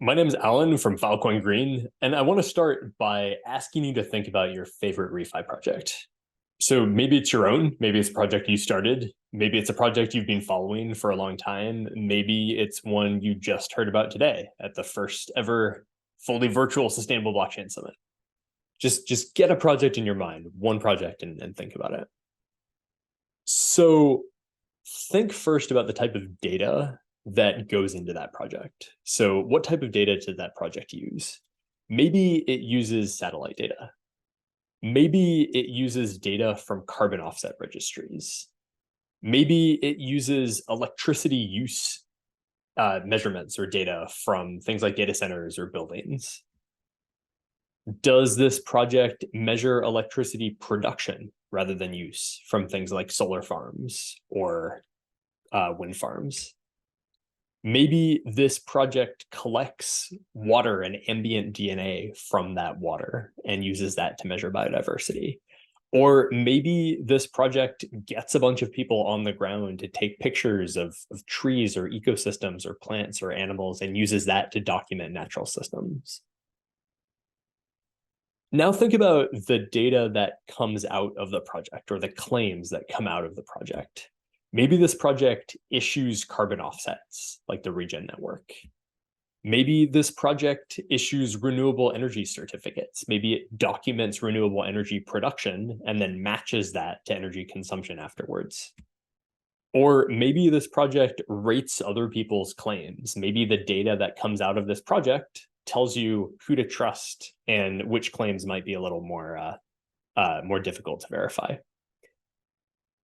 My name is Alan from Filecoin Green, and I want to start by asking you to think about your favorite ReFi project. So maybe it's your own, maybe it's a project you started, maybe it's a project you've been following for a long time, maybe it's one you just heard about today at the first ever fully virtual sustainable blockchain summit. Just get a project in your mind, one project, and think about it. So think first about the type of data that goes into that project. So what type of data does that project use? Maybe it uses satellite data. Maybe it uses data from carbon offset registries. Maybe it uses electricity use measurements or data from things like data centers or buildings. Does this project measure electricity production rather than use from things like solar farms or wind farms? Maybe this project collects water and ambient DNA from that water and uses that to measure biodiversity. Or maybe this project gets a bunch of people on the ground to take pictures of trees or ecosystems or plants or animals and uses that to document natural systems. Now think about the data that comes out of the project or the claims that come out of the project. Maybe this project issues carbon offsets like the Regen network. Maybe this project issues renewable energy certificates. Maybe it documents renewable energy production and then matches that to energy consumption afterwards. Or maybe this project rates other people's claims. Maybe the data that comes out of this project tells you who to trust and which claims might be a little more difficult to verify.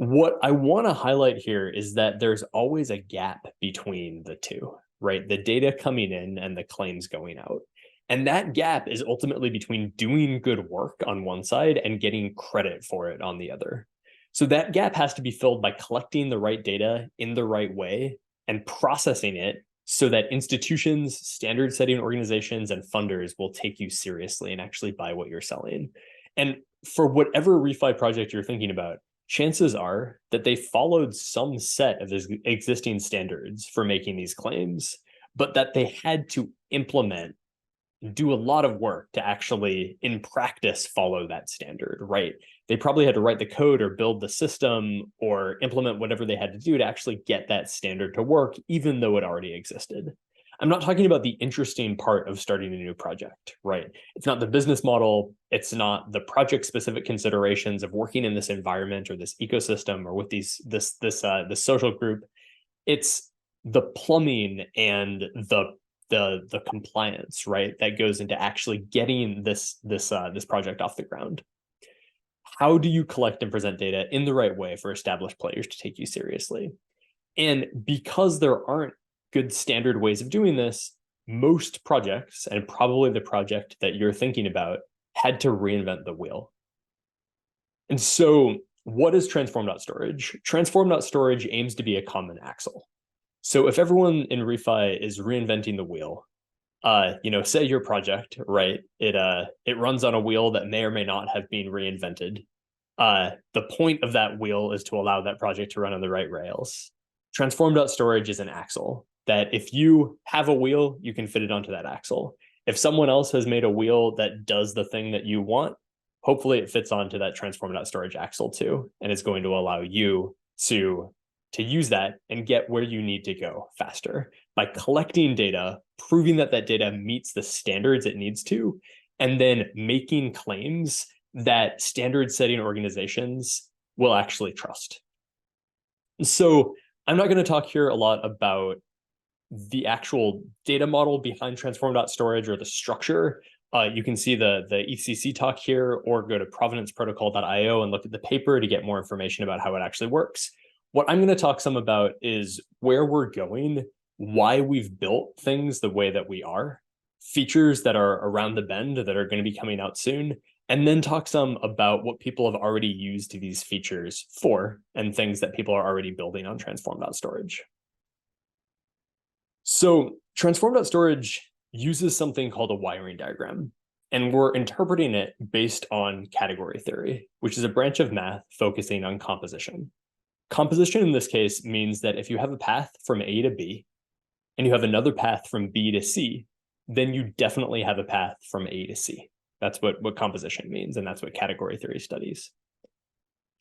What I want to highlight here is that there's always a gap between the two, right? The data coming in and the claims going out. And that gap is ultimately between doing good work on one side and getting credit for it on the other. So that gap has to be filled by collecting the right data in the right way and processing it so that institutions, standard setting organizations, and funders will take you seriously and actually buy what you're selling. And for whatever ReFi project you're thinking about, chances are that they followed some set of existing standards for making these claims, but that they had to implement, do a lot of work to actually, in practice, follow that standard, right? They probably had to write the code or build the system or implement whatever they had to do to actually get that standard to work, even though it already existed. I'm not talking about the interesting part of starting a new project, right? It's not the business model. It's not the project-specific considerations of working in this environment or this ecosystem or with this social group. It's the plumbing and the compliance, right, that goes into actually getting this project off the ground. How do you collect and present data in the right way for established players to take you seriously? And because there aren't good standard ways of doing this, most projects, and probably the project that you're thinking about, had to reinvent the wheel. And so what is Transform.Storage? Transform.Storage aims to be a common axle. So if everyone in ReFi is reinventing the wheel, say your project, right? It runs on a wheel that may or may not have been reinvented. The point of that wheel is to allow that project to run on the right rails. Transform.Storage is an axle that if you have a wheel, you can fit it onto that axle. If someone else has made a wheel that does the thing that you want, hopefully it fits onto that Transform.Storage axle too, and it's going to allow you to use that and get where you need to go faster by collecting data, proving that that data meets the standards it needs to, and then making claims that standard setting organizations will actually trust. So I'm not going to talk here a lot about the actual data model behind Transform.Storage or the structure. You can see the ECC talk here or go to provenanceprotocol.io and look at the paper to get more information about how it actually works. What I'm going to talk some about is where we're going, why we've built things the way that we are, features that are around the bend that are going to be coming out soon, and then talk some about what people have already used these features for and things that people are already building on Transform.Storage. So Transform.Storage uses something called a wiring diagram, and we're interpreting it based on category theory, which is a branch of math focusing on composition. Composition in this case means that if you have a path from A to B, and you have another path from B to C, then you definitely have a path from A to C. That's what composition means, and that's what category theory studies.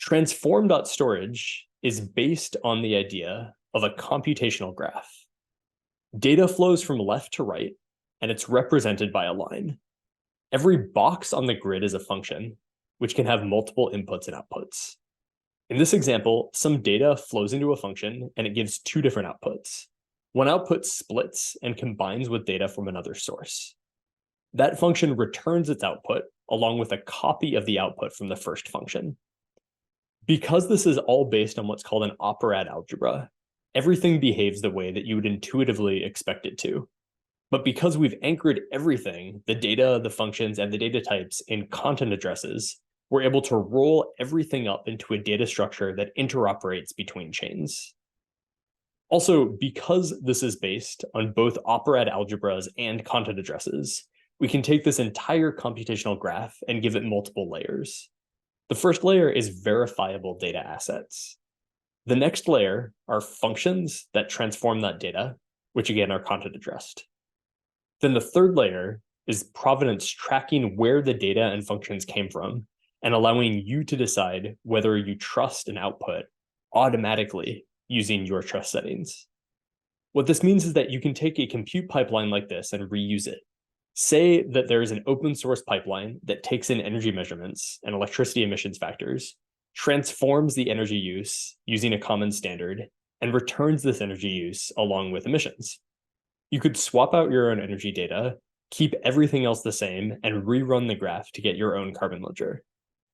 Transform.Storage is based on the idea of a computational graph. Data flows from left to right, and it's represented by a line. Every box on the grid is a function, which can have multiple inputs and outputs. In this example, some data flows into a function, and it gives two different outputs. One output splits and combines with data from another source. That function returns its output along with a copy of the output from the first function. Because this is all based on what's called an operad algebra, everything behaves the way that you would intuitively expect it to. But because we've anchored everything, the data, the functions, and the data types in content addresses, we're able to roll everything up into a data structure that interoperates between chains. Also, because this is based on both operad algebras and content addresses, we can take this entire computational graph and give it multiple layers. The first layer is verifiable data assets. The next layer are functions that transform that data, which again are content addressed. Then the third layer is provenance tracking where the data and functions came from and allowing you to decide whether you trust an output automatically using your trust settings. What this means is that you can take a compute pipeline like this and reuse it. Say that there is an open source pipeline that takes in energy measurements and electricity emissions factors, transforms the energy use using a common standard, and returns this energy use along with emissions. You could swap out your own energy data, keep everything else the same, and rerun the graph to get your own carbon ledger.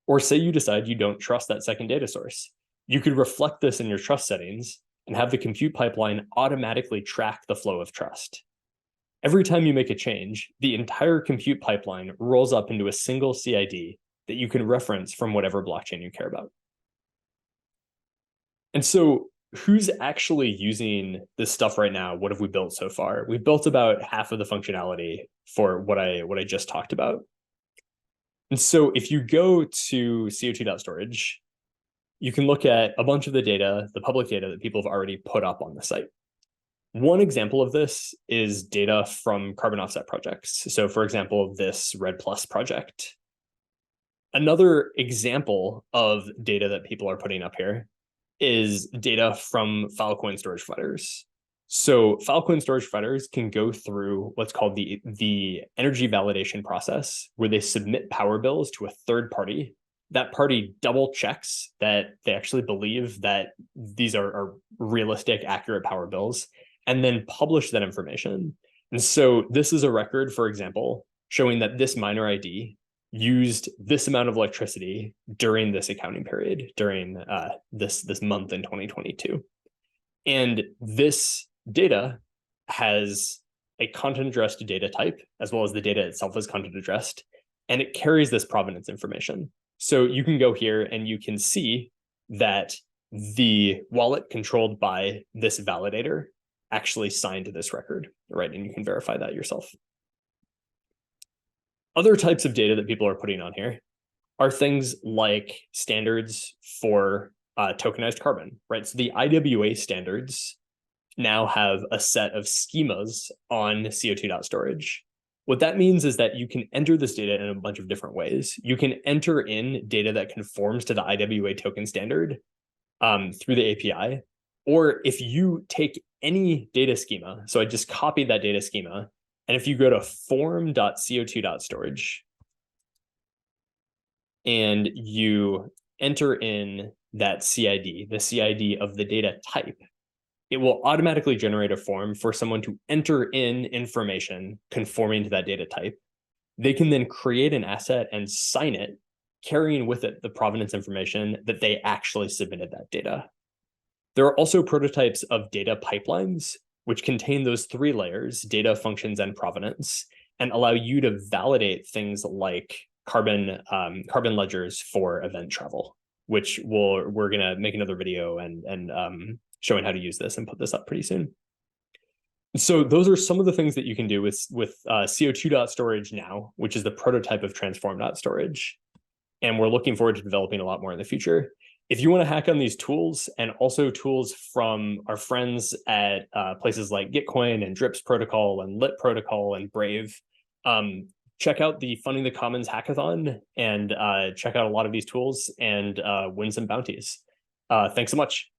Or say you decide you don't trust that second data source. You could reflect this in your trust settings and have the compute pipeline automatically track the flow of trust. Every time you make a change, the entire compute pipeline rolls up into a single CID that you can reference from whatever blockchain you care about. And so who's actually using this stuff right now? What have we built so far? We've built about half of the functionality for what I just talked about. And so if you go to CO2.Storage, you can look at a bunch of the data, the public data that people have already put up on the site. One example of this is data from carbon offset projects. So for example, this Red Plus project. Another example of data that people are putting up here is data from Filecoin storage providers. So Filecoin storage providers can go through what's called the energy validation process, where they submit power bills to a third party. That party double checks that they actually believe that these are realistic, accurate power bills, and then publish that information. And so this is a record, for example, showing that this miner ID used this amount of electricity during this accounting period, during this month in 2022. And this data has a content addressed data type, as well as the data itself is content addressed, and it carries this provenance information. So you can go here and you can see that the wallet controlled by this validator actually signed this record, right? And you can verify that yourself. Other types of data that people are putting on here are things like standards for tokenized carbon, right? So the IWA standards now have a set of schemas on CO2.Storage. What that means is that you can enter this data in a bunch of different ways. You can enter in data that conforms to the IWA token standard through the API, or if you take any data schema, so I just copied that data schema, and if you go to form.co2.storage and you enter in that CID, the CID of the data type, it will automatically generate a form for someone to enter in information conforming to that data type. They can then create an asset and sign it, carrying with it the provenance information that they actually submitted that data. There are also prototypes of data pipelines, which contain those three layers, data, functions, and provenance, and allow you to validate things like carbon ledgers for event travel, which we're gonna make another video and showing how to use this and put this up pretty soon. So those are some of the things that you can do with CO2.Storage now, which is the prototype of Transform.Storage. And we're looking forward to developing a lot more in the future. If you want to hack on these tools and also tools from our friends at places like Gitcoin and Drips Protocol and Lit Protocol and Brave, check out the Funding the Commons hackathon and check out a lot of these tools and win some bounties. Thanks so much.